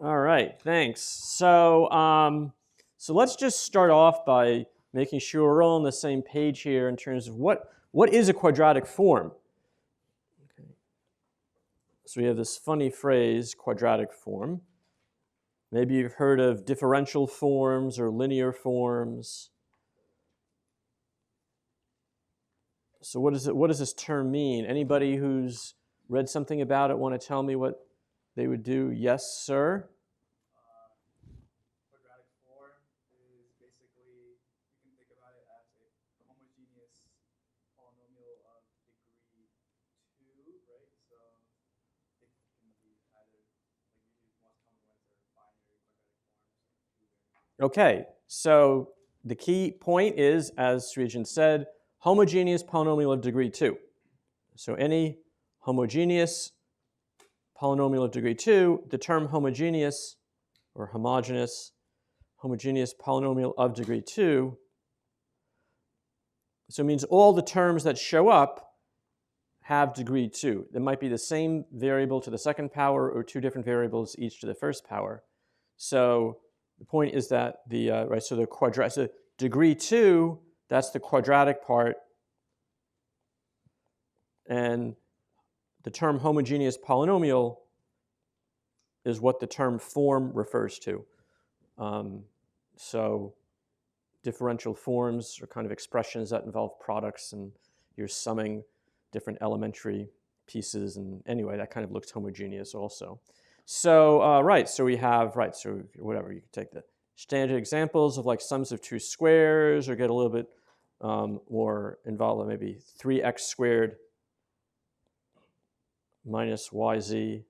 All right, thanks. So let's just start off by making sure we're all on the same page here in terms of what is a quadratic form. Okay. So we have this funny phrase, quadratic form. Maybe you've heard of differential forms or linear forms. So what does this term mean? Anybody who's read something about it want to tell me what they would do? Yes, sir? Quadratic form is basically, you can think about it as a homogeneous polynomial of degree 2, right? So it can be either, like usually the most common ones are binary quadratic forms. Okay, so the key point is, as Srijan said, homogeneous polynomial of degree 2. So any homogeneous polynomial of degree 2, the term homogeneous or homogeneous polynomial of degree 2, so it means all the terms that show up have degree 2. There might be the same variable to the second power or two different variables each to the first power. So the point is that so degree 2, that's the quadratic part, and the term homogeneous polynomial is what the term form refers to. So differential forms are kind of expressions that involve products, and you're summing different elementary pieces, and anyway, that kind of looks homogeneous also. So so we have, so whatever, you can take the standard examples of like sums of two squares, or get a little bit more involved, maybe 3x squared minus yz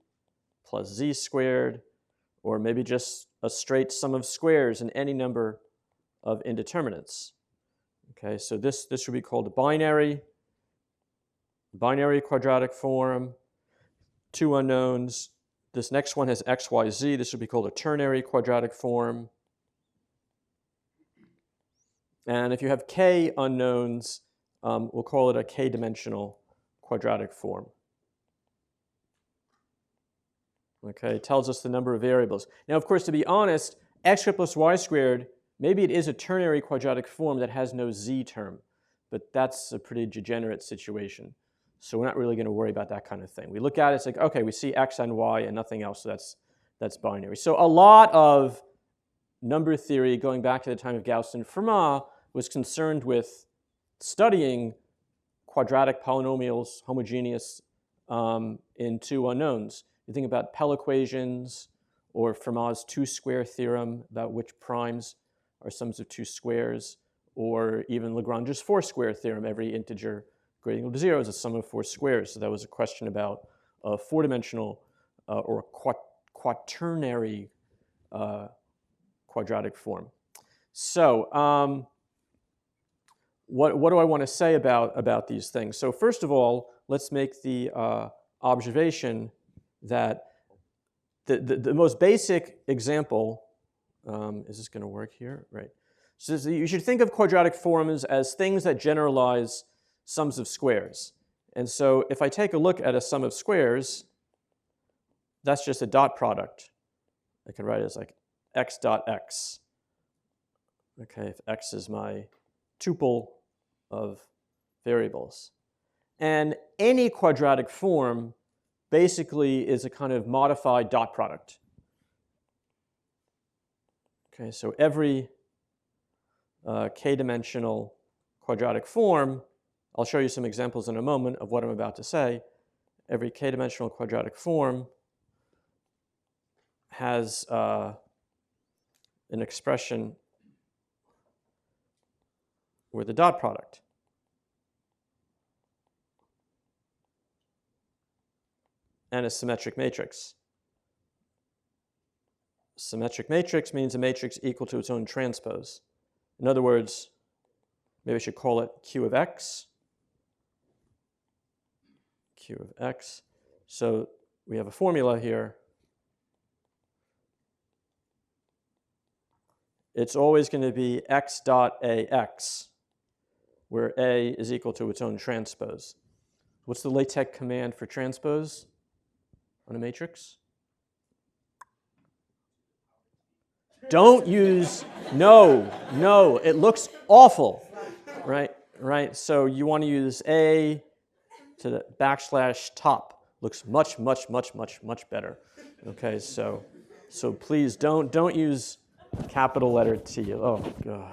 plus z squared, or maybe just a straight sum of squares in any number of indeterminates. Okay, so this would be called a binary quadratic form, two unknowns. This next one has x, y, z. This would be called a ternary quadratic form. And if you have k unknowns, we'll call it a k-dimensional quadratic form. Okay, it tells us the number of variables. Now, of course, to be honest, x squared plus y squared, maybe it is a ternary quadratic form that has no z term, but that's a pretty degenerate situation. So we're not really going to worry about that kind of thing. We look at it, it's like, okay, we see x and y and nothing else, so that's binary. So a lot of number theory, going back to the time of Gauss and Fermat, was concerned with studying quadratic polynomials, homogeneous in two unknowns. You think about Pell equations or Fermat's two-square theorem about which primes are sums of two squares, or even Lagrange's four-square theorem, every integer greater than or equal to 0 is a sum of four squares. So that was a question about a four-dimensional or quaternary quadratic form. So what do I want to say about these things? So first of all, let's make the observation that the most basic example, is this going to work here? Right. So you should think of quadratic forms as things that generalize sums of squares. And so if I take a look at a sum of squares, that's just a dot product. I can write it as like x dot x. Okay, if x is my tuple of variables. And any quadratic form basically is a kind of modified dot product. Okay, so every k-dimensional quadratic form, I'll show you some examples in a moment of what I'm about to say. Every k-dimensional quadratic form has an expression with a dot product. And a symmetric matrix. Symmetric matrix means a matrix equal to its own transpose. In other words, maybe I should call it Q of x. Q of x. So we have a formula here. It's always going to be x dot ax, where A is equal to its own transpose. What's the LaTeX command for transpose on a matrix? Don't use, no, it looks awful, right? So you want to use A to the backslash top. Looks much better. Okay, so please don't use capital letter T. Oh, God.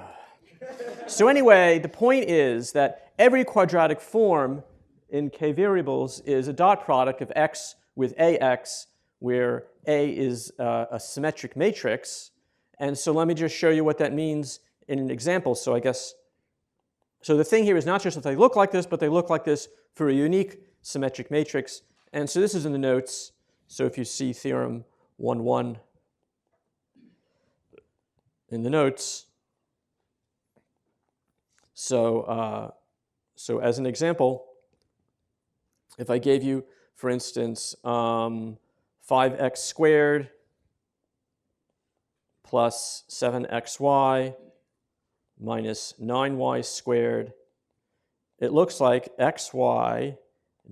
So anyway, the point is that every quadratic form in k variables is a dot product of x with ax, where A is a symmetric matrix. And so let me just show you what that means in an example. So the thing here is not just that they look like this, but they look like this for a unique symmetric matrix. And so this is in the notes. So if you see theorem 1.1 in the notes, so as an example, if I gave you, for instance, 5x squared plus 7xy minus 9y squared, it looks like xy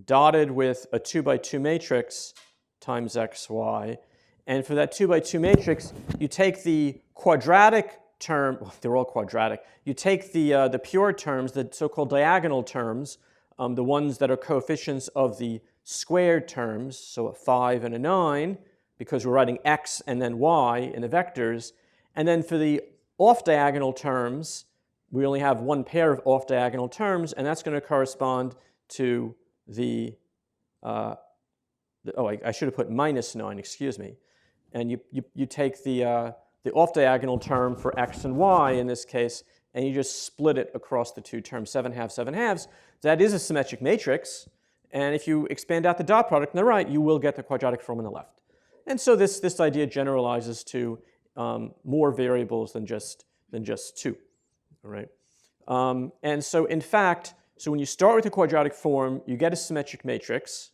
dotted with a 2 by 2 matrix times xy. And for that 2 by 2 matrix, you take the quadratic term, well, they're all quadratic. You take the pure terms, the so-called diagonal terms, the ones that are coefficients of the squared terms, so a 5 and a 9, because we're writing x and then y in the vectors. And then for the off-diagonal terms, we only have one pair of off-diagonal terms, and that's going to correspond to I should have put minus 9, excuse me. And you take the off-diagonal term for x and y in this case, and you just split it across the two terms, 7 halves, 7 halves. That is a symmetric matrix, and if you expand out the dot product on the right, you will get the quadratic form on the left. And so this idea generalizes to more variables than just two, all right? And so in fact, so when you start with a quadratic form, you get a symmetric matrix,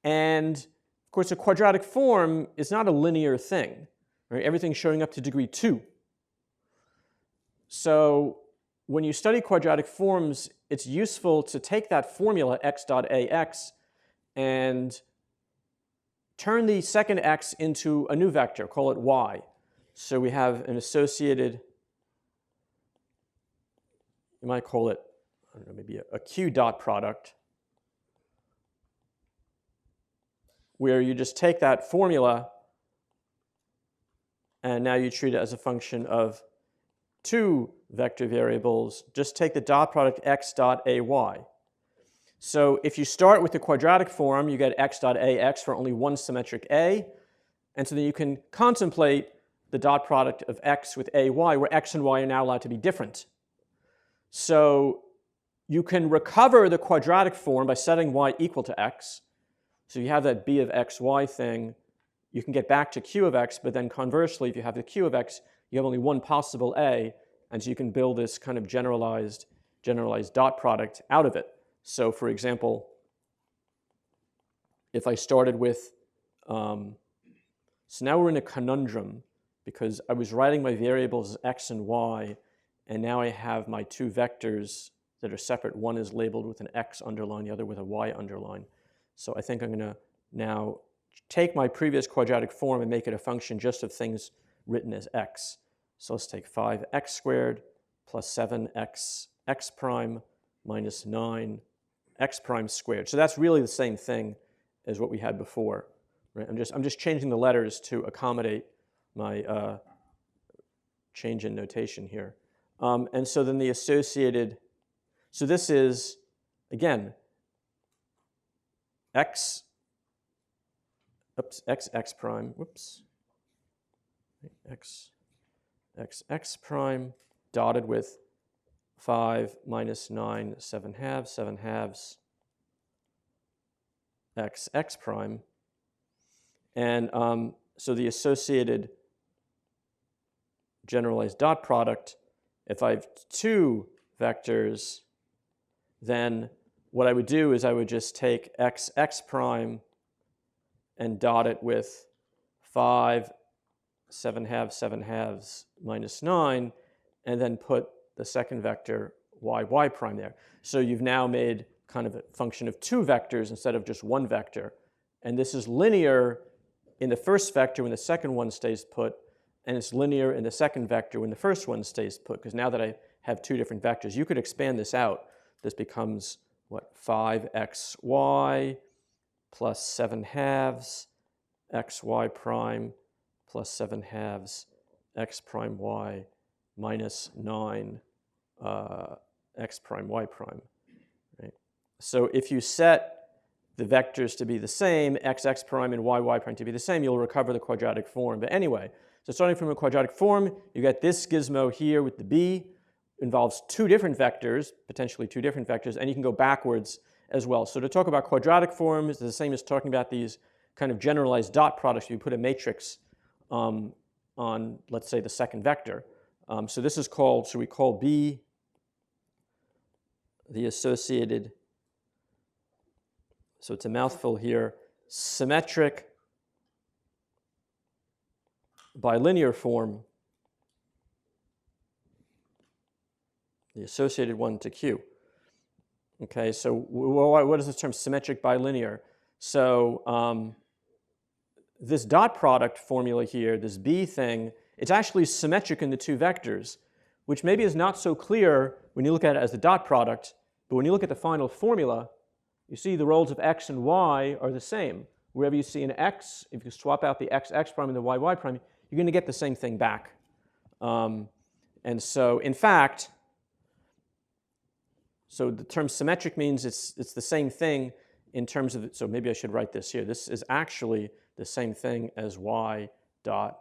and of course a quadratic form is not a linear thing, right? Everything's showing up to degree 2. So when you study quadratic forms, it's useful to take that formula x dot ax and turn the second x into a new vector, call it y. So we have an associated, you might call it, I don't know, maybe a q dot product, where you just take that formula and now you treat it as a function of two vector variables. Just take the dot product x dot ay. So if you start with the quadratic form, you get x dot ax for only one symmetric a. And so then you can contemplate the dot product of x with ay, where x and y are now allowed to be different. So you can recover the quadratic form by setting y equal to x. So you have that b of xy thing. You can get back to q of x, but then conversely, if you have the q of x, you have only one possible a, and so you can build this kind of generalized dot product out of it. So for example, if I started with, so now we're in a conundrum, because I was writing my variables as x and y, and now I have my two vectors that are separate. One is labeled with an x underline, the other with a y underline. So I think I'm going to now take my previous quadratic form and make it a function just of things written as x. So let's take 5x squared plus 7x x prime minus 9x prime squared. So that's really the same thing as what we had before. Right? I'm just changing the letters to accommodate my change in notation here. And so then the associated, so this is, again, x prime, x prime dotted with 5 minus 9, 7 halves, x prime. And so the associated generalized dot product, if I have two vectors, then what I would do is I would just take x prime and dot it with 5, 7 halves minus 9, and then put the second vector y prime there. So you've now made kind of a function of two vectors instead of just one vector. And this is linear in the first vector when the second one stays put, and it's linear in the second vector when the first one stays put, because now that I have two different vectors, you could expand this out. This becomes, what, 5xy plus 7/2 xy prime plus 7/2 x prime y minus 9 x prime y prime. Right? So if you set the vectors to be the same, x prime and y prime to be the same, you'll recover the quadratic form. But anyway, so starting from a quadratic form, you get this gizmo here with the b, involves two different vectors, potentially two different vectors, and you can go backwards as well. So to talk about quadratic forms is the same as talking about these kind of generalized dot products. You put a matrix on, let's say, the second vector. So this is called, so we call B the associated, so it's a mouthful here, symmetric bilinear form, the associated one to Q. Okay, so what is this term, symmetric bilinear? So this dot product formula here, this B thing, it's actually symmetric in the two vectors, which maybe is not so clear when you look at it as the dot product, but when you look at the final formula, you see the roles of x and y are the same. Wherever you see an x, if you swap out the x prime and the y prime, you're going to get the same thing back. And so, in fact, so the term symmetric means it's the same thing in terms of, so maybe I should write this here. This is actually the same thing as y dot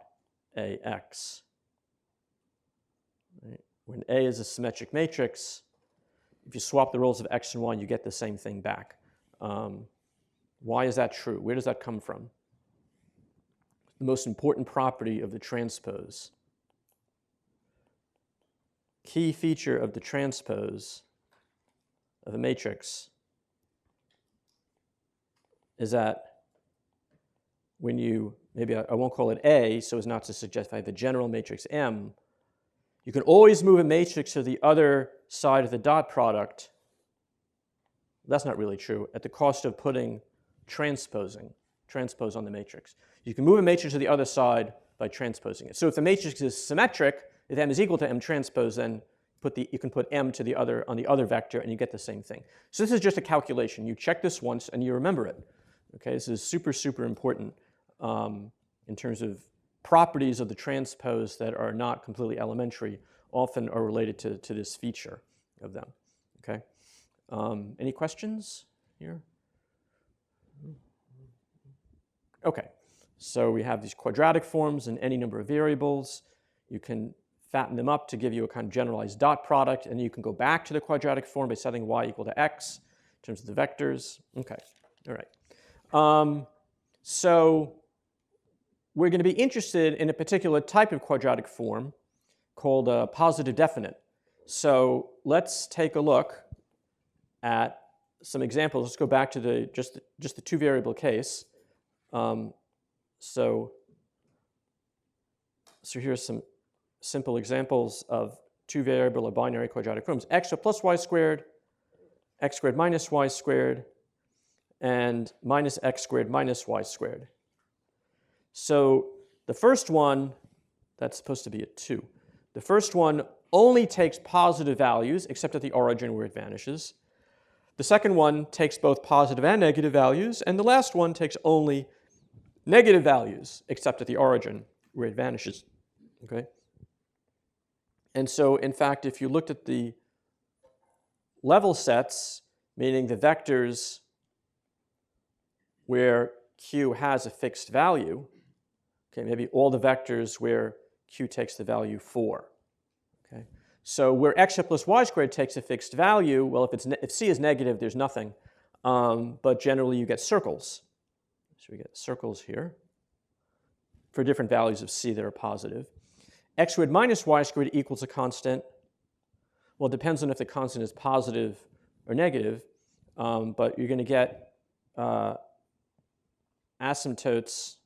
ax. Right? When A is a symmetric matrix, if you swap the roles of x and y, you get the same thing back. Why is that true? Where does that come from? The most important property of the transpose. Key feature of the transpose of a matrix is that when you, maybe I won't call it A so as not to suggest if I have a general matrix M, you can always move a matrix to the other side of the dot product. That's not really true, at the cost of putting transpose on the matrix. You can move a matrix to the other side by transposing it. So if the matrix is symmetric, if M is equal to M transpose, then you can put M to the other, on the other vector, and you get the same thing. So this is just a calculation. You check this once, and you remember it. Okay, this is super, super important in terms of properties of the transpose that are not completely elementary, often are related to this feature of them. Okay, any questions here? Okay, so we have these quadratic forms in any number of variables. You can fatten them up to give you a kind of generalized dot product, and you can go back to the quadratic form by setting y equal to x in terms of the vectors. Okay, all right. So we're going to be interested in a particular type of quadratic form called a positive definite. So let's take a look at some examples. Let's go back to just the two variable case. So here's some simple examples of two variable or binary quadratic forms. X plus y squared, x squared minus y squared, and minus x squared minus y squared. So the first one, that's supposed to be a 2. The first one only takes positive values, except at the origin where it vanishes. The second one takes both positive and negative values, and the last one takes only negative values, except at the origin where it vanishes. Okay? And so, in fact, if you looked at the level sets, meaning the vectors where Q has a fixed value, okay, maybe all the vectors where Q takes the value 4. Okay? So where x plus y squared takes a fixed value, well, if C is negative, there's nothing. But generally, you get circles. So we get circles here for different values of C that are positive. X squared minus y squared equals a constant. Well, it depends on if the constant is positive or negative, but you're going to get asymptotes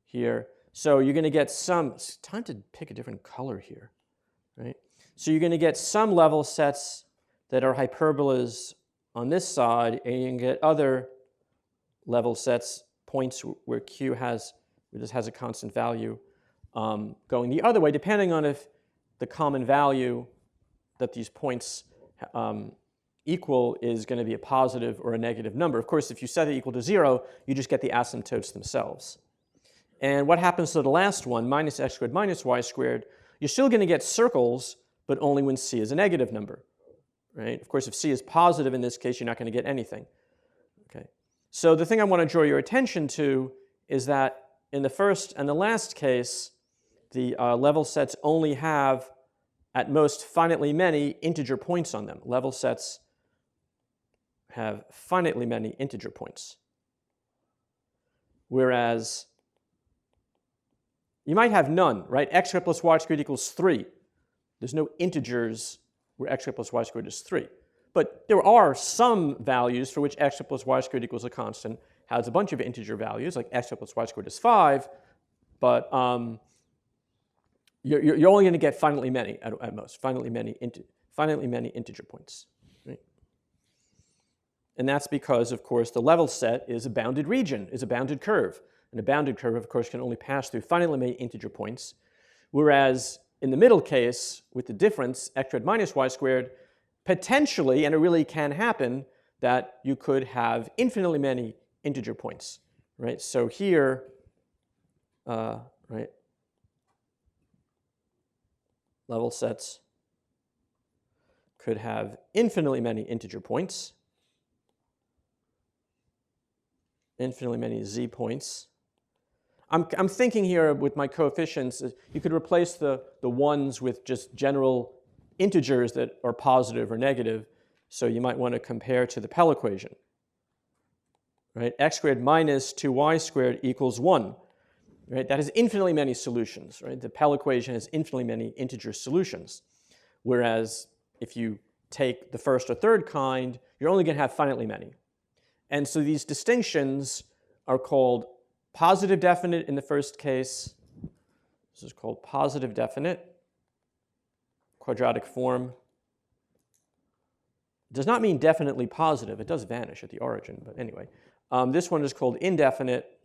here. So you're going to get some, it's time to pick a different color here, right? So you're going to get some level sets that are hyperbolas on this side, and you can get other level sets, points where Q has a constant value going the other way, depending on if the common value that these points equal is going to be a positive or a negative number. Of course, if you set it equal to 0, you just get the asymptotes themselves. And what happens to the last one, minus x squared minus y squared? You're still going to get circles, but only when c is a negative number, right? Of course, if c is positive in this case, you're not going to get anything. Okay. So the thing I want to draw your attention to is that in the first and the last case, the level sets only have, at most, finitely many integer points on them. Level sets have finitely many integer points. Whereas you might have none, right? X squared plus y squared equals 3. There's no integers where x squared plus y squared is 3. But there are some values for which x squared plus y squared equals a constant, has a bunch of integer values, like x squared plus y squared is 5, but you're only going to get finitely many at most, finitely many integer points. Right? And that's because, of course, the level set is a bounded region, is a bounded curve. And a bounded curve, of course, can only pass through finitely many integer points, whereas in the middle case, with the difference, x squared minus y squared, potentially, and it really can happen, that you could have infinitely many integer points, right? So here, right, level sets could have infinitely many integer points, infinitely many z points. I'm thinking here with my coefficients, you could replace the ones with just general integers that are positive or negative. So you might want to compare to the Pell equation. Right? X squared minus 2y squared equals 1. Right? That has infinitely many solutions. Right? The Pell equation has infinitely many integer solutions. Whereas if you take the first or third kind, you're only going to have finitely many. And so these distinctions are called positive definite in the first case. This is called positive definite, quadratic form. It does not mean definitely positive. It does vanish at the origin, but anyway. This one is called indefinite.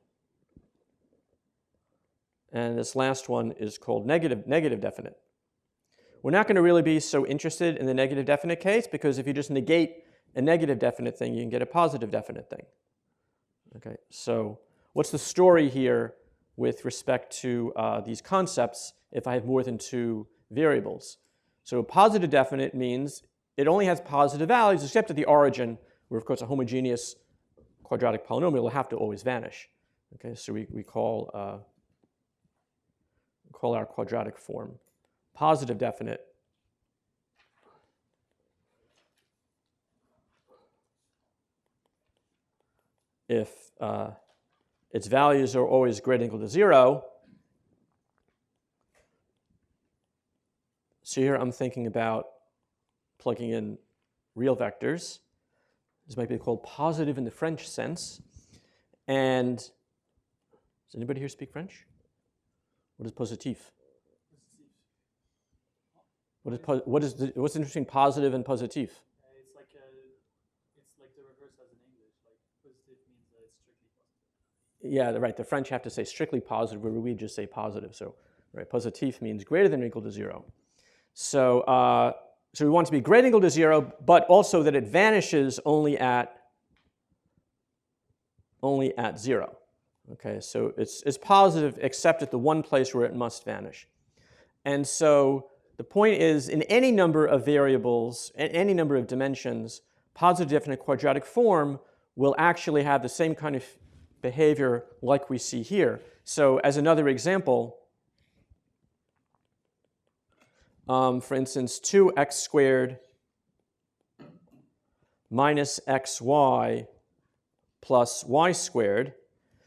And this last one is called negative definite. We're not going to really be so interested in the negative definite case because if you just negate a negative definite thing, you can get a positive definite thing. Okay, so what's the story here with respect to these concepts if I have more than two variables? So positive definite means it only has positive values except at the origin, where of course a homogeneous quadratic polynomial will have to always vanish. Okay, so we call our quadratic form positive definite. If its values are always greater than or equal to 0. So here I'm thinking about plugging in real vectors. This might be called positive in the French sense. And does anybody here speak French? What is positif? What's the difference between positive and positif? It's like the reverse as in English. Like positive means that it's strictly positive. Yeah, right. The French have to say strictly positive, where we just say positive. So, right, positif means greater than or equal to 0. So, so we want it to be greater than or equal to 0, but also that it vanishes only at 0. Okay, so it's positive except at the one place where it must vanish. And so the point is, in any number of variables, in any number of dimensions, positive definite quadratic form will actually have the same kind of behavior like we see here. So as another example, for instance, 2x squared minus xy plus y squared.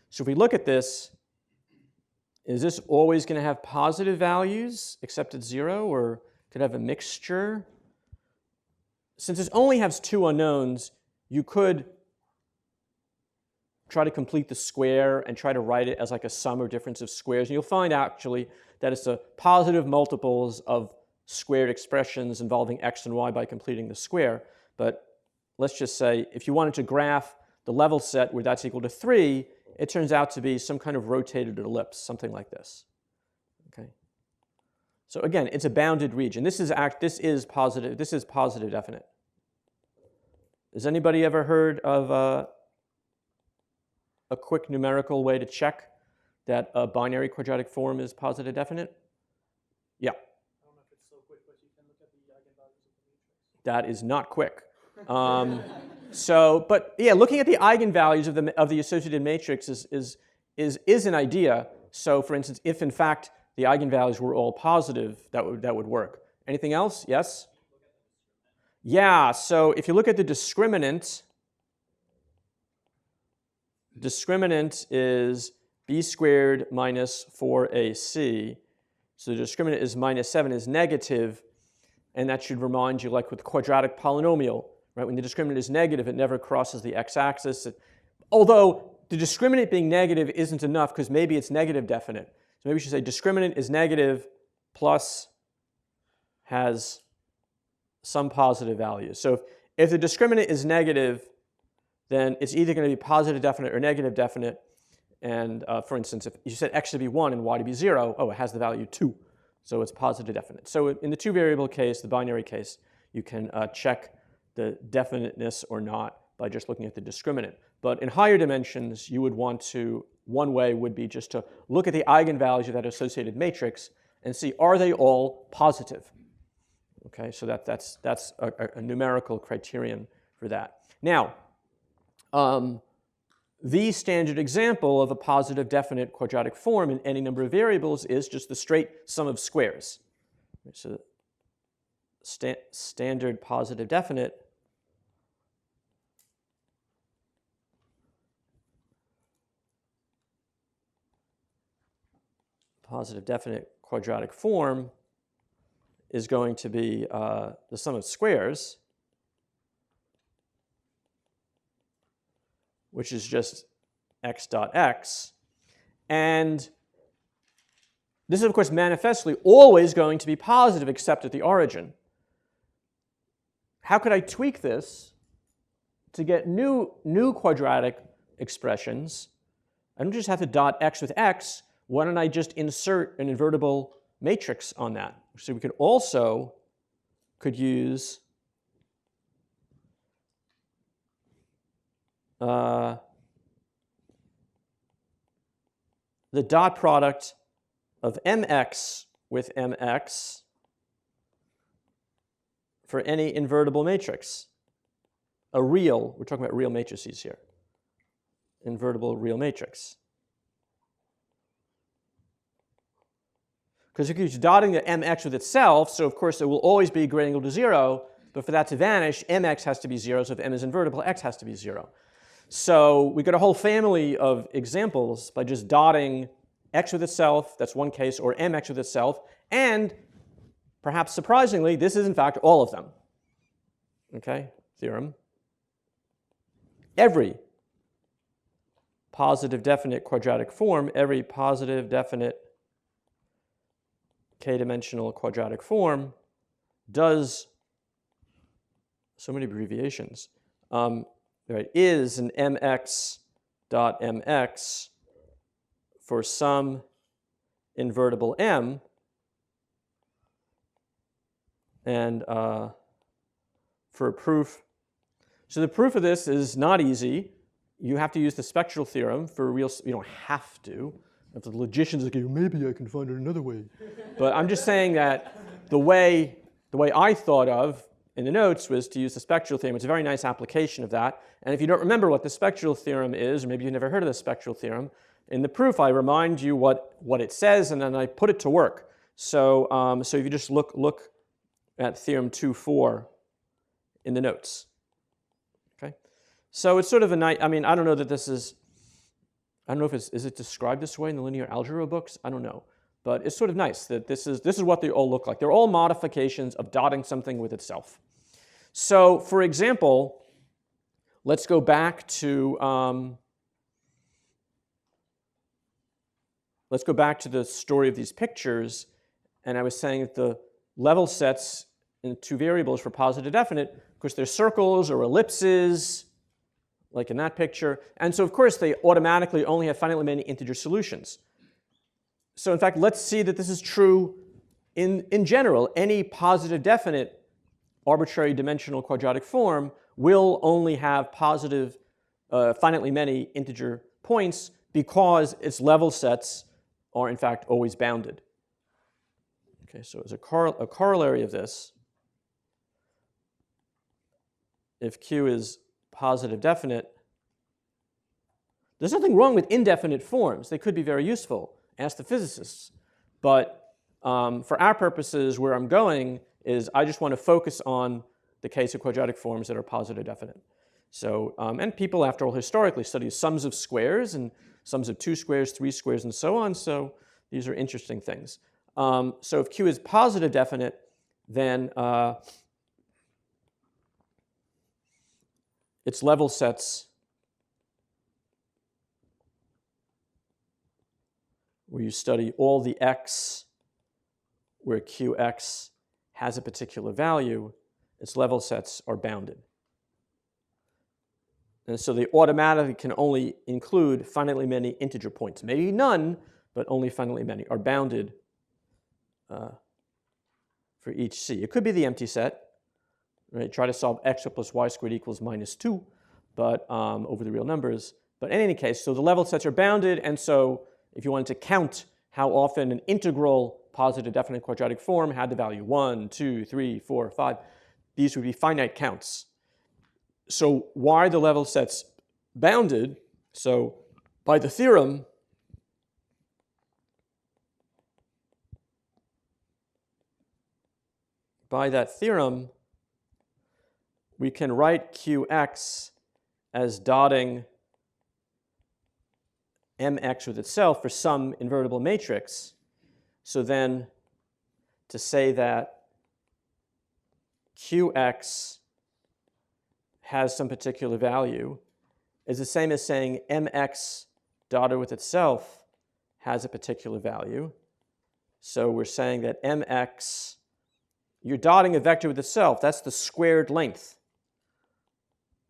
So if we look at this, is this always going to have positive values except at 0, or could it have a mixture? Since this only has two unknowns, you could try to complete the square and try to write it as like a sum or difference of squares. And you'll find actually that it's the positive multiples of squared expressions involving x and y by completing the square. But let's just say if you wanted to graph the level set where that's equal to 3, it turns out to be some kind of rotated ellipse, something like this. Okay. So again, it's a bounded region. This is positive definite. Has anybody ever heard of a quick numerical way to check that a binary quadratic form is positive definite? Yeah. I don't know if it's so quick, but you can look at the eigenvalues of the matrix. That is not quick. But yeah, looking at the eigenvalues of the associated matrix is an idea. So for instance, if in fact the eigenvalues were all positive, that would work. Anything else? Yes? Yeah, so if you look at the discriminant is b squared minus 4ac. So the discriminant is minus 7 is negative, and that should remind you, like with quadratic polynomial, right? When the discriminant is negative, it never crosses the x-axis. Although the discriminant being negative isn't enough, because maybe it's negative definite. So maybe we should say discriminant is negative plus has some positive value. So if the discriminant is negative, then it's either going to be positive definite or negative definite. And for instance, if you said x to be 1 and y to be 0, oh, it has the value 2. So it's positive definite. So in the two variable case, the binary case, you can check the definiteness or not by just looking at the discriminant. But in higher dimensions, you would want to, one way would be just to look at the eigenvalues of that associated matrix and see, are they all positive? Okay, so that's a numerical criterion for that. Now, the standard example of a positive definite quadratic form in any number of variables is just the straight sum of squares. So standard positive definite quadratic form is going to be the sum of squares, which is just x dot x. And this is, of course, manifestly always going to be positive except at the origin. How could I tweak this to get new quadratic expressions? I don't just have to dot x with x. Why don't I just insert an invertible matrix on that? So we could also use the dot product of mx with mx for any invertible matrix. We're talking about real matrices here. Invertible real matrix. Because if you're dotting the mx with itself, so of course it will always be greater than or equal to 0, but for that to vanish, mx has to be 0, so if m is invertible, x has to be 0. So we got a whole family of examples by just dotting x with itself, that's one case, or mx with itself, and perhaps surprisingly, this is in fact all of them. Okay, theorem. Every positive definite quadratic form, every positive definite k-dimensional quadratic form does, so many abbreviations, right, is an mx dot mx for some invertible m, and for a proof. So the proof of this is not easy. You have to use the spectral theorem for real. You don't have to. If the logicians are going, maybe I can find it another way. But I'm just saying that the way I thought of in the notes was to use the spectral theorem. It's a very nice application of that. And if you don't remember what the spectral theorem is, or maybe you've never heard of the spectral theorem, in the proof I remind you what it says, and then I put it to work. So if you just look at theorem 2.4 in the notes. Okay, so it's sort of a nice. I mean, I don't know that this is. I don't know if is it described this way in the linear algebra books? I don't know. But it's sort of nice that this is what they all look like. They're all modifications of dotting something with itself. So for example, let's go back to the story of these pictures. And I was saying that the level sets in two variables for positive definite, of course, they're circles or ellipses, like in that picture. And so, of course, they automatically only have finitely many integer solutions. So in fact, let's see that this is true in general. Any positive definite arbitrary dimensional quadratic form will only have positive finitely many integer points because its level sets are in fact always bounded. Okay, so as a corollary of this, if Q is positive definite, there's nothing wrong with indefinite forms. They could be very useful. Ask the physicists. But for our purposes, where I'm going is I just want to focus on the case of quadratic forms that are positive definite. So, and people, after all, historically study sums of squares and sums of 2 squares, 3 squares, and so on. So these are interesting things. So if Q is positive definite, then its level sets where you study all the x where Qx has a particular value, its level sets are bounded. And so they automatically can only include finitely many integer points. Maybe none, but only finitely many are bounded for each C. It could be the empty set. Right? Try to solve x plus y squared equals -2, but over the real numbers. But in any case, so the level sets are bounded, and so if you wanted to count how often an integral positive definite quadratic form had the value 1, 2, 3, 4, 5, these would be finite counts. So why are the level sets bounded? So by the theorem, we can write Qx as dotting mx with itself for some invertible matrix. So then to say that Qx has some particular value is the same as saying mx dotted with itself has a particular value. So we're saying that mx, you're dotting a vector with itself. That's the squared length.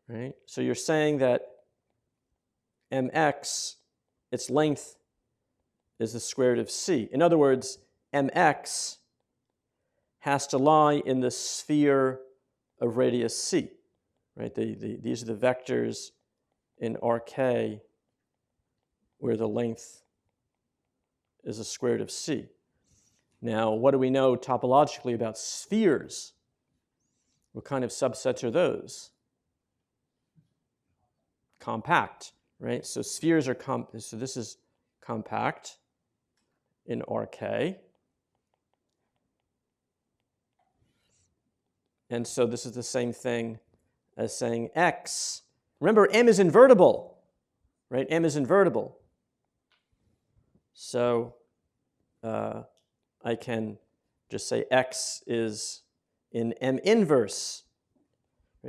Right? So you're saying that mx, its length is the square root of c. In other words, mx has to lie in the sphere of radius c. Right? These are the vectors in Rk where the length is the square root of c. Now, what do we know topologically about spheres? What kind of subsets are those? Compact, right? So spheres are so this is compact in Rk. And so this is the same thing as saying x. Remember, m is invertible, right? M is invertible. So I can just say x is in M inverse.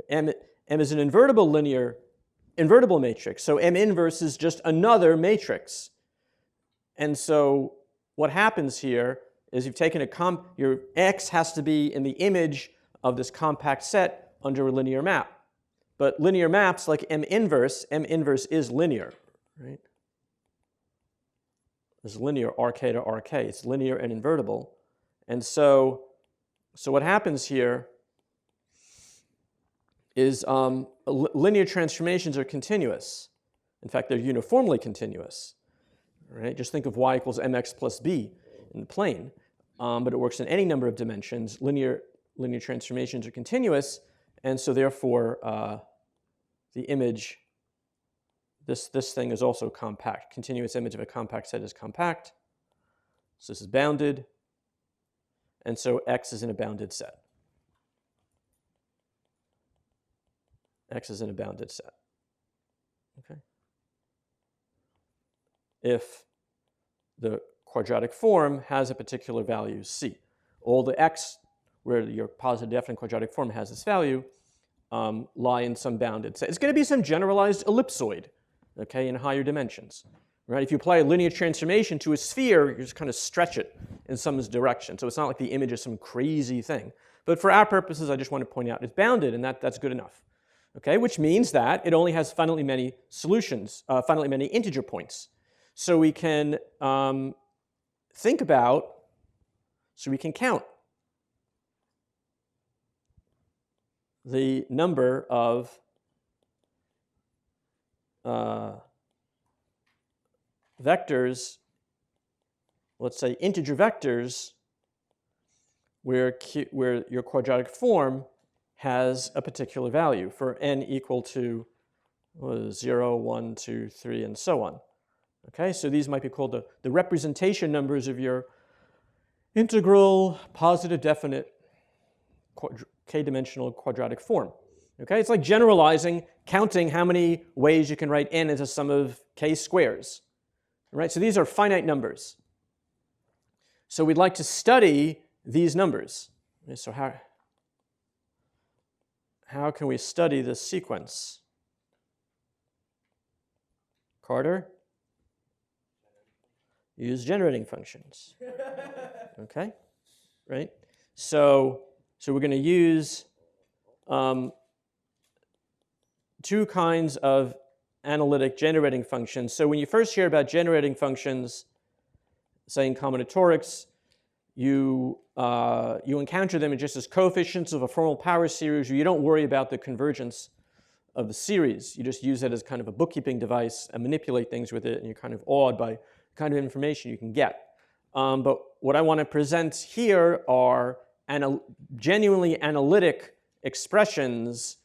M is an invertible matrix. So M inverse is just another matrix. And so what happens here is you've taken your x has to be in the image of this compact set under a linear map. But linear maps like M inverse is linear, right? It's linear Rk to Rk. It's linear and invertible. And so what happens here is linear transformations are continuous. In fact, they're uniformly continuous. Right? Just think of y equals mx plus b in the plane. But it works in any number of dimensions. Linear transformations are continuous. And so therefore, the image, this thing is also compact. Continuous image of a compact set is compact. So this is bounded. And so x is in a bounded set. X is in a bounded set. Okay. If the quadratic form has a particular value c, all the x where your positive definite quadratic form has this value lie in some bounded set. It's going to be some generalized ellipsoid, okay, in higher dimensions. Right? If you apply a linear transformation to a sphere, you just kind of stretch it in some direction. So it's not like the image is some crazy thing. But for our purposes, I just want to point out it's bounded, and that's good enough. Okay? Which means that it only has finitely many solutions, finitely many integer points. So we can think about, so we can count the number of vectors, let's say integer vectors, where your quadratic form has a particular value for n equal to 0, 1, 2, 3, and so on. Okay, so these might be called the representation numbers of your integral positive definite k-dimensional quadratic form. Okay, it's like generalizing, counting how many ways you can write n as a sum of k squares. All right, so these are finite numbers. So we'd like to study these numbers. Okay, so how can we study this sequence? Carter? Use generating functions. Okay, right? So we're going to use two kinds of analytic generating functions. So when you first hear about generating functions, say in combinatorics, you encounter them just as coefficients of a formal power series, where you don't worry about the convergence of the series. You just use it as kind of a bookkeeping device and manipulate things with it, and you're kind of awed by the kind of information you can get. But what I want to present here are genuinely analytic expressions.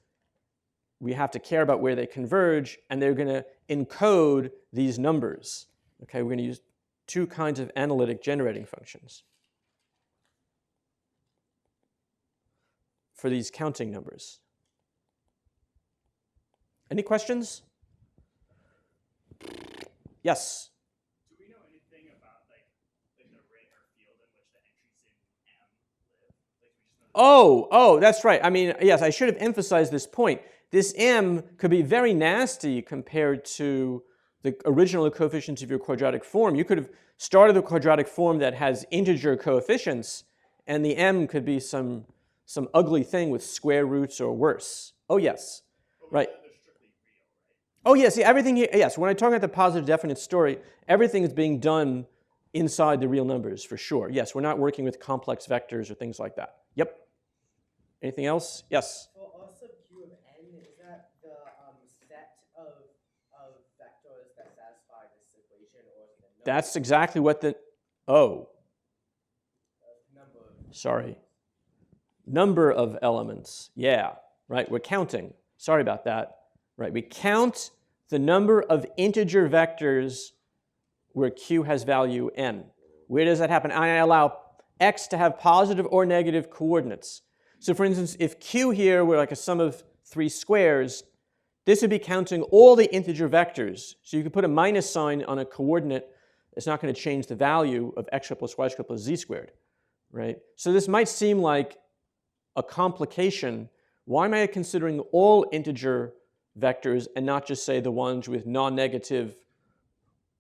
We have to care about where they converge, and they're going to encode these numbers. Okay, we're going to use two kinds of analytic generating functions for these counting numbers. Any questions? Yes? Do we know anything about like the array or field in which the entries in M live? Like we just know Oh, that's right. I mean, yes, I should have emphasized this point. This M could be very nasty compared to the original coefficients of your quadratic form. You could have started a quadratic form that has integer coefficients, and the M could be some ugly thing with square roots or worse. Oh, yes. Right. they're strictly real, right? Oh, yes. Everything here, yes. When I talk about the positive definite story, everything is being done inside the real numbers, for sure. Yes, we're not working with complex vectors or things like that. Yep. Anything else? Yes. So R sub q of n, is that the set of vectors that satisfy this equation, or is it the number? That's exactly what the, oh, sorry. Number of elements. Yeah, right. We're counting. Sorry about that. Right. We count the number of integer vectors where q has value n. Where does that happen? I allow x to have positive or negative coordinates. So for instance, if q here were like a sum of 3 squares, this would be counting all the integer vectors. So you could put a minus sign on a coordinate. It's not going to change the value of x squared plus y squared plus z squared. Right? So this might seem like a complication. Why am I considering all integer vectors and not just, say, the ones with non-negative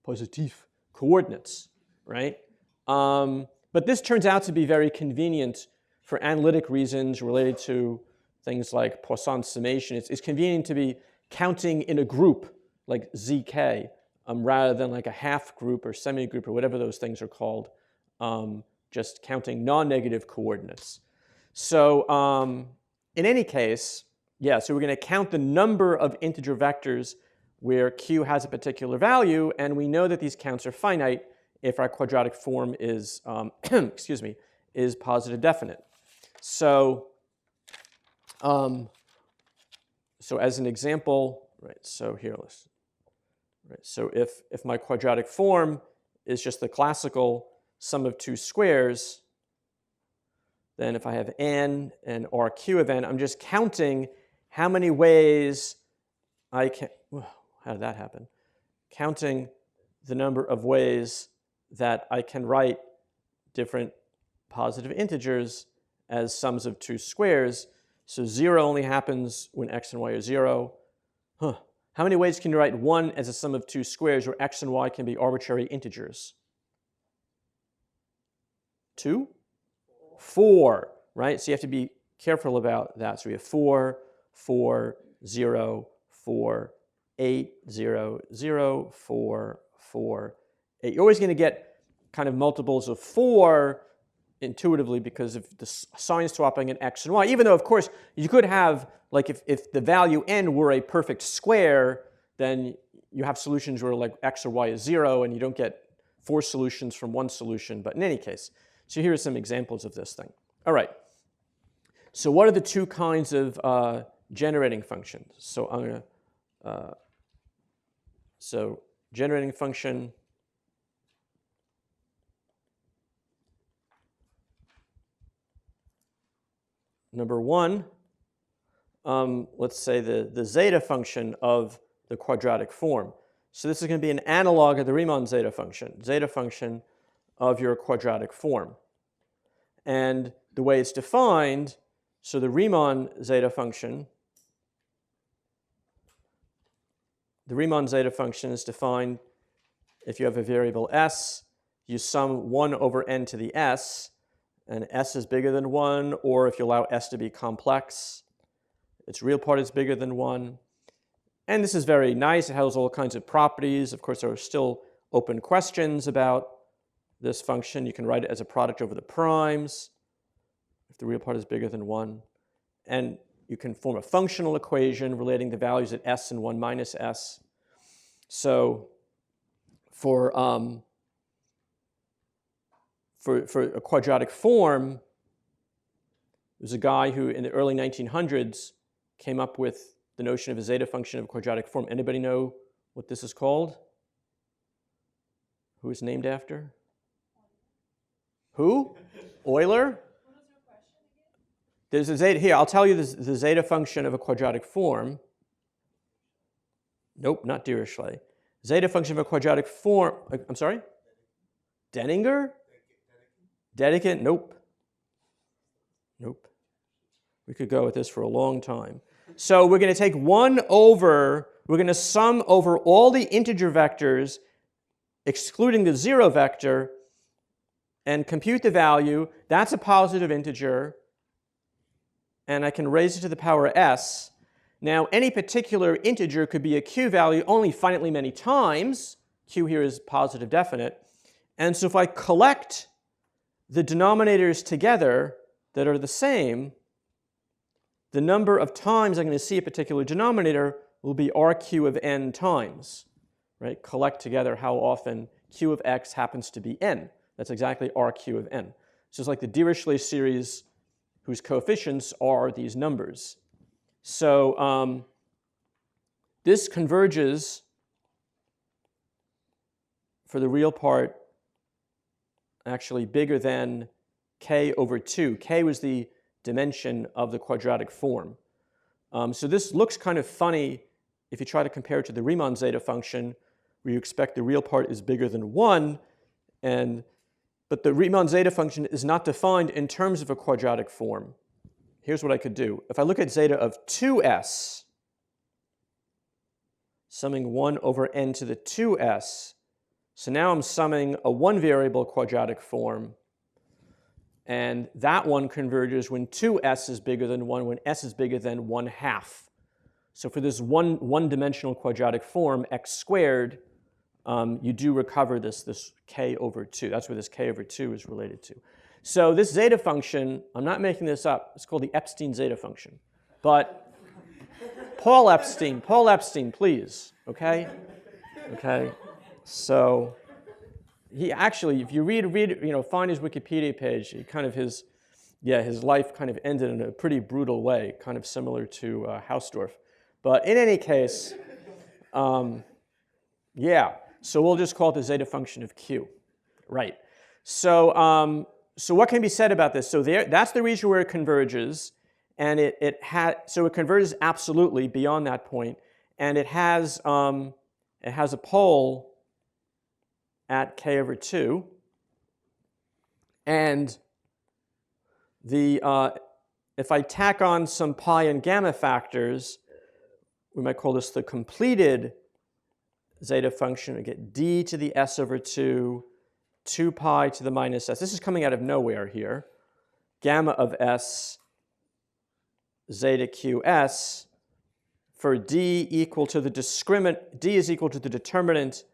positive coordinates, right? But this turns out to be very convenient for analytic reasons related to things like Poisson summation. It's convenient to be counting in a group like zk rather than like a half group or semi-group or whatever those things are called, just counting non-negative coordinates. So in any case, yeah, so we're going to count the number of integer vectors where q has a particular value, and we know that these counts are finite if our quadratic form is, excuse me, is positive definite. So, so as an example, right? So here, so if my quadratic form is just the classical sum of 2 squares, then if I have n and rq of n, I'm just counting how many ways I can, how did that happen? Counting the number of ways that I can write different positive integers as sums of 2 squares. So 0 only happens when x and y are 0. How many ways can you write 1 as a sum of 2 squares where x and y can be arbitrary integers? 2? 4, right? So you have to be careful about that. So we have 4, 4, 0, 4, 8, 0, 0, 4, 4, 8. You're always going to get kind of multiples of 4 intuitively because of the sign swapping in x and y, even though, of course, you could have, like if the value n were a perfect square, then you have solutions where like x or y is 0, and you don't get 4 solutions from one solution. But in any case, so here are some examples of this thing. All right. So what are the two kinds of generating functions? So I'm going to, so generating function, number one, let's say the zeta function of the quadratic form. So this is going to be an analog of the Riemann zeta function of your quadratic form. And the way it's defined, so the Riemann zeta function is defined if you have a variable s, you sum 1 over n to the s, and s is bigger than 1, or if you allow s to be complex, its real part is bigger than 1. And this is very nice. It has all kinds of properties. Of course, there are still open questions about this function. You can write it as a product over the primes if the real part is bigger than 1. And you can form a functional equation relating the values at s and 1 minus s. So for a quadratic form, there's a guy who in the early 1900s came up with the notion of a zeta function of a quadratic form. Anybody know what this is called? Who it's named after? Who? Euler? There's a zeta, here, I'll tell you the zeta function of a quadratic form. Nope, not Dirichlet. Zeta function of a quadratic form, I'm sorry? Denninger? Dedekind? Nope. Nope. We could go with this for a long time. So we're going to take 1 over, we're going to sum over all the integer vectors, excluding the 0 vector, and compute the value. That's a positive integer. And I can raise it to the power s. Now, any particular integer could be a q value only finitely many times. Q here is positive definite. And so if I collect the denominators together that are the same, the number of times I'm going to see a particular denominator will be rq of n times. Right? Collect together how often q of x happens to be n. That's exactly rq of n. So it's like the Dirichlet series whose coefficients are these numbers. So this converges for the real part actually bigger than k over 2. K was the dimension of the quadratic form. So this looks kind of funny if you try to compare it to the Riemann zeta function, where you expect the real part is bigger than 1, but the Riemann zeta function is not defined in terms of a quadratic form. Here's what I could do. If I look at zeta of 2s, summing 1 over n to the 2s, so now I'm summing a one-variable quadratic form, and that one converges when 2s is bigger than 1, when s is bigger than 1/2. So for this one-dimensional quadratic form, x squared, you do recover this k over 2. That's where this k over 2 is related to. So this zeta function, I'm not making this up. It's called the Epstein zeta function. But Paul Epstein, please, okay? Okay. So he actually, if you find his Wikipedia page, he kind of his life kind of ended in a pretty brutal way, kind of similar to Hausdorff. But in any case, so we'll just call it the zeta function of q, right? So so what can be said about this? So that's the region where it converges, and it converges absolutely beyond that point, and it has a pole at k over 2, and if I tack on some pi and gamma factors, we might call this the completed zeta function. We get d to the s over 2, 2 pi to the minus s. This is coming out of nowhere here. Gamma of s, zeta qs, for d equal to the discriminant, d is equal to the determinant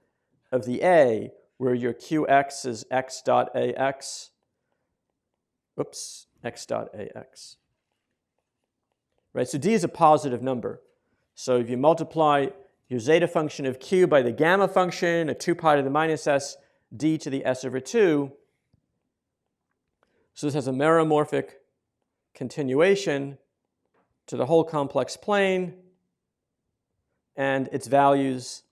of the a, where your qx is x dot ax. Oops, x dot ax. Right, so d is a positive number. So if you multiply your zeta function of q by the gamma function, a 2 pi to the minus s, d to the s over 2, so this has a meromorphic continuation to the whole complex plane, and its values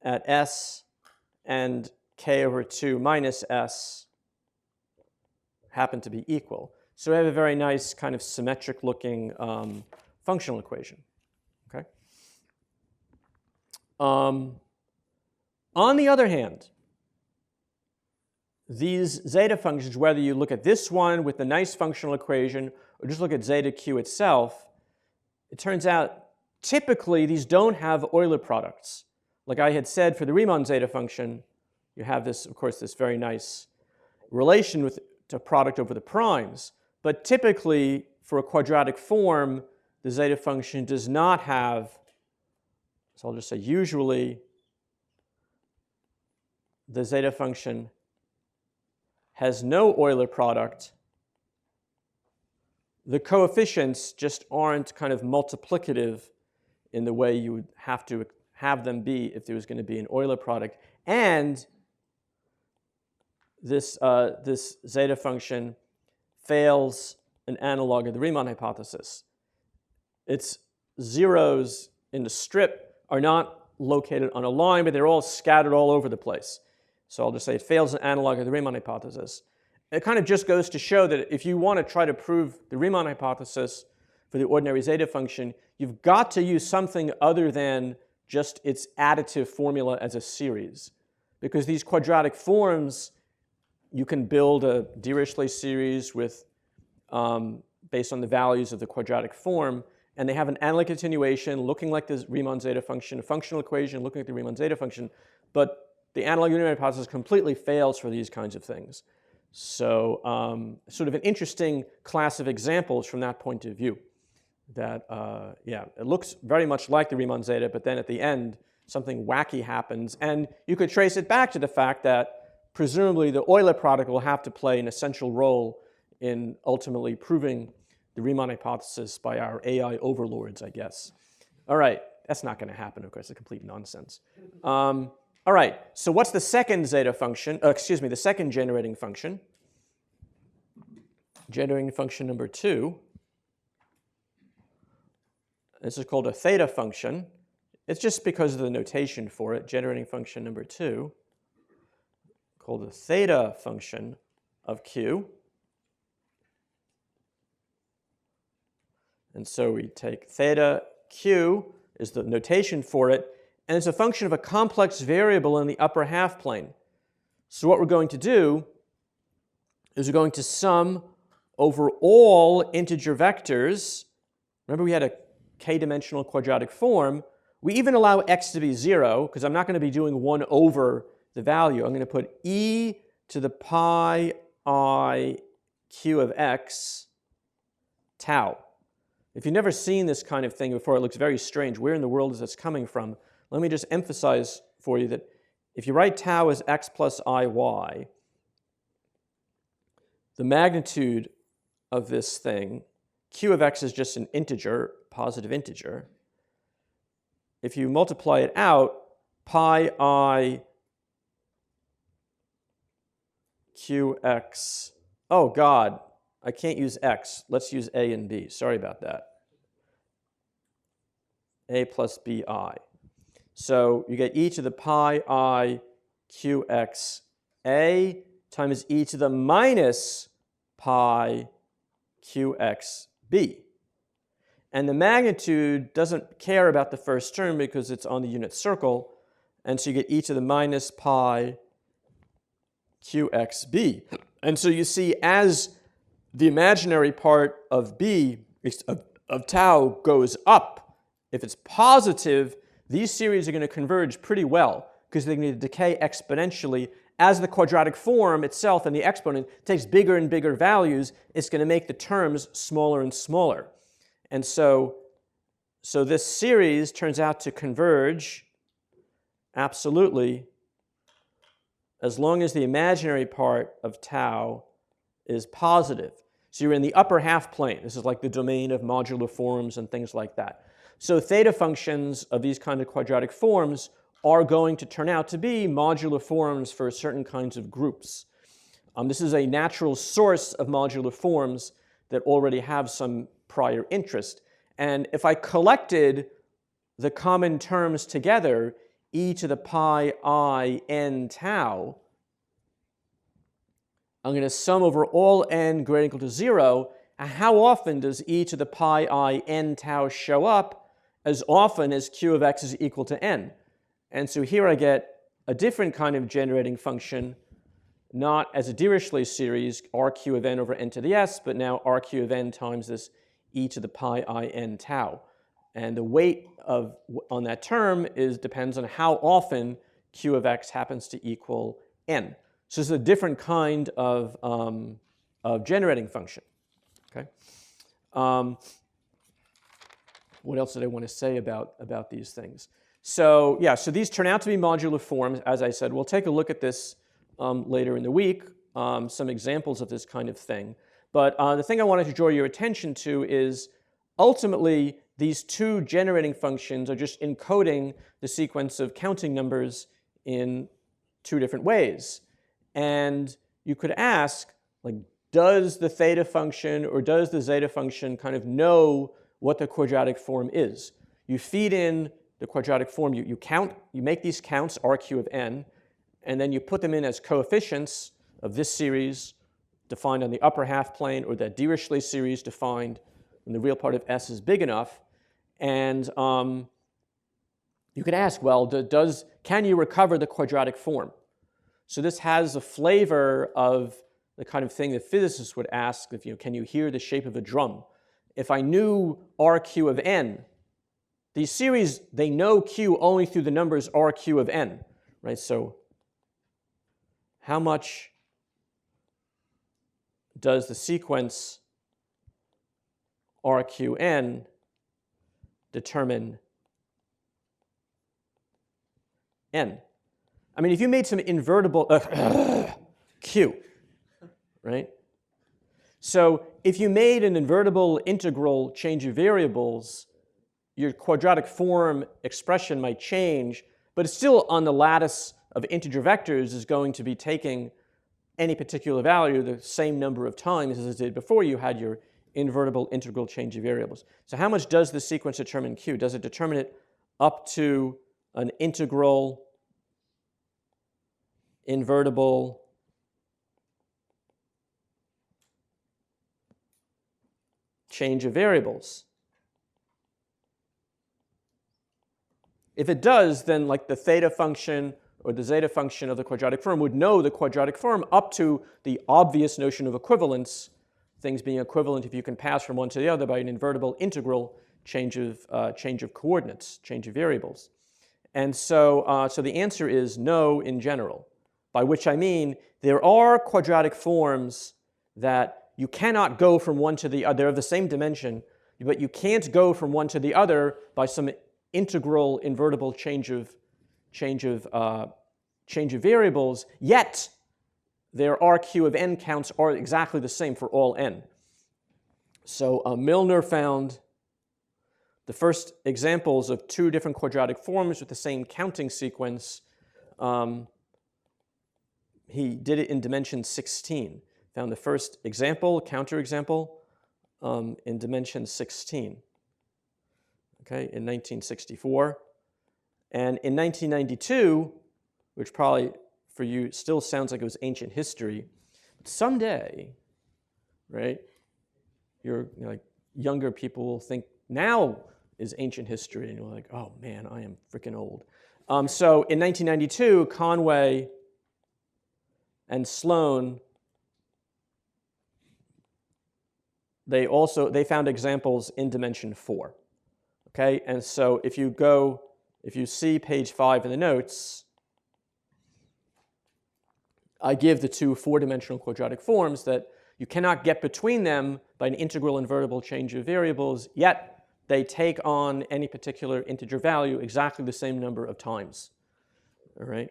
at s and k over 2 minus s happen to be equal. So we have a very nice kind of symmetric looking functional equation. Okay. On the other hand, these zeta functions, whether you look at this one with the nice functional equation or just look at zeta q itself, it turns out typically these don't have Euler products. Like I had said for the Riemann zeta function, you have this, of course, this very nice relation with to product over the primes. But typically, for a quadratic form, the zeta function does not have, so I'll just say usually, the zeta function has no Euler product. The coefficients just aren't kind of multiplicative in the way you would have to have them be if there was going to be an Euler product. And this zeta function fails an analog of the Riemann hypothesis. Its zeros in the strip are not located on a line, but they're all scattered all over the place. So I'll just say it fails an analog of the Riemann hypothesis. It kind of just goes to show that if you want to try to prove the Riemann hypothesis for the ordinary zeta function, you've got to use something other than just its additive formula as a series. Because these quadratic forms, you can build a Dirichlet series with, based on the values of the quadratic form, and they have an analytic continuation looking like the Riemann zeta function, a functional equation looking like the Riemann zeta function, but the analog unit hypothesis completely fails for these kinds of things. So sort of an interesting class of examples from that point of view. That, yeah, it looks very much like the Riemann zeta, but then at the end, something wacky happens. And you could trace it back to the fact that presumably the Euler product will have to play an essential role in ultimately proving the Riemann hypothesis by our AI overlords, I guess. All right, that's not going to happen, of course. It's complete nonsense. All right, so what's the second zeta function? Excuse me, the second generating function. Generating function number 2. This is called a theta function. It's just because of the notation for it. Generating function number 2, called the theta function of q. And so we take theta q is the notation for it, and it's a function of a complex variable in the upper half plane. So what we're going to do is we're going to sum over all integer vectors. Remember we had a k-dimensional quadratic form. We even allow x to be 0, because I'm not going to be doing 1 over the value. I'm going to put e to the pi I q of x tau. If you've never seen this kind of thing before, it looks very strange. Where in the world is this coming from? Let me just emphasize for you that if you write tau as x plus iy, the magnitude of this thing, q of x is just an integer, positive integer. If you multiply it out, pi I qx, oh God, I can't use x. Let's use a and b. Sorry about that. A plus bi. So you get e to the pi I qx a times e to the minus pi qx b. And the magnitude doesn't care about the first term because it's on the unit circle. And so you get e to the minus pi qxb. And so you see as the imaginary part of b, of tau, goes up, if it's positive, these series are going to converge pretty well because they're going to decay exponentially. As the quadratic form itself and the exponent takes bigger and bigger values, it's going to make the terms smaller and smaller. And so this series turns out to converge absolutely as long as the imaginary part of tau is positive. So you're in the upper half plane. This is like the domain of modular forms and things like that. So theta functions of these kind of quadratic forms are going to turn out to be modular forms for certain kinds of groups. This is a natural source of modular forms that already have some prior interest. And if I collected the common terms together, e to the pi I n tau, I'm going to sum over all n greater than or equal to 0. And how often does e to the pi I n tau show up? As often as q of x is equal to n. And so here I get a different kind of generating function, not as a Dirichlet series, rq of n over n to the s, but now rq of n times this e to the pi I n tau. And the weight on that term depends on how often q of x happens to equal n. So this is a different kind of generating function. Okay. What else did I want to say about these things? So yeah, so these turn out to be modular forms. As I said, we'll take a look at this later in the week, some examples of this kind of thing. But the thing I wanted to draw your attention to is ultimately these two generating functions are just encoding the sequence of counting numbers in two different ways. And you could ask, like, does the theta function or does the zeta function kind of know what the quadratic form is? You feed in the quadratic form, you count, you make these counts, rq of n, and then you put them in as coefficients of this series defined on the upper half plane, or the Dirichlet series defined when the real part of S is big enough. And you could ask, well, can you recover the quadratic form? So this has a flavor of the kind of thing that physicists would ask, if, can you hear the shape of a drum? If I knew rq of n, these series, they know q only through the numbers rq of n, right? So how much does the sequence rqn determine n? I mean, if you made some invertible q, right? So if you made an invertible integral change of variables, your quadratic form expression might change, but it's still on the lattice of integer vectors is going to be taking any particular value the same number of times as it did before you had your invertible integral change of variables. So how much does the sequence determine q? Does it determine it up to an integral invertible change of variables? If it does, then like the theta function or the zeta function of the quadratic form would know the quadratic form up to the obvious notion of equivalence, things being equivalent if you can pass from one to the other by an invertible integral change of coordinates, change of variables. And so, so the answer is no in general, by which I mean there are quadratic forms that you cannot go from one to the other. They're of the same dimension, but you can't go from one to the other by some integral invertible change of variables, yet their rq of n counts are exactly the same for all n. So Milner found the first examples of two different quadratic forms with the same counting sequence. He did it in dimension 16. Found the first example, counterexample, in dimension 16. Okay, in 1964. And in 1992, which probably for you still sounds like it was ancient history, but someday, right, like younger people will think now is ancient history, and you're like, oh man, I am freaking old. So in 1992, Conway and Sloan, they found examples in dimension 4. Okay, and so if you see page 5 in the notes, I give the two 4-dimensional quadratic forms that you cannot get between them by an integral invertible change of variables, yet they take on any particular integer value exactly the same number of times. All right.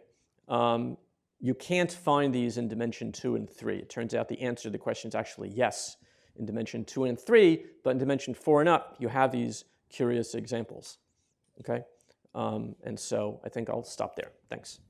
you can't find these in dimension 2 and 3. It turns out the answer to the question is actually yes in dimension 2 and 3, but in dimension 4 and up, you have these curious examples. Okay? And so I think I'll stop there. Thanks.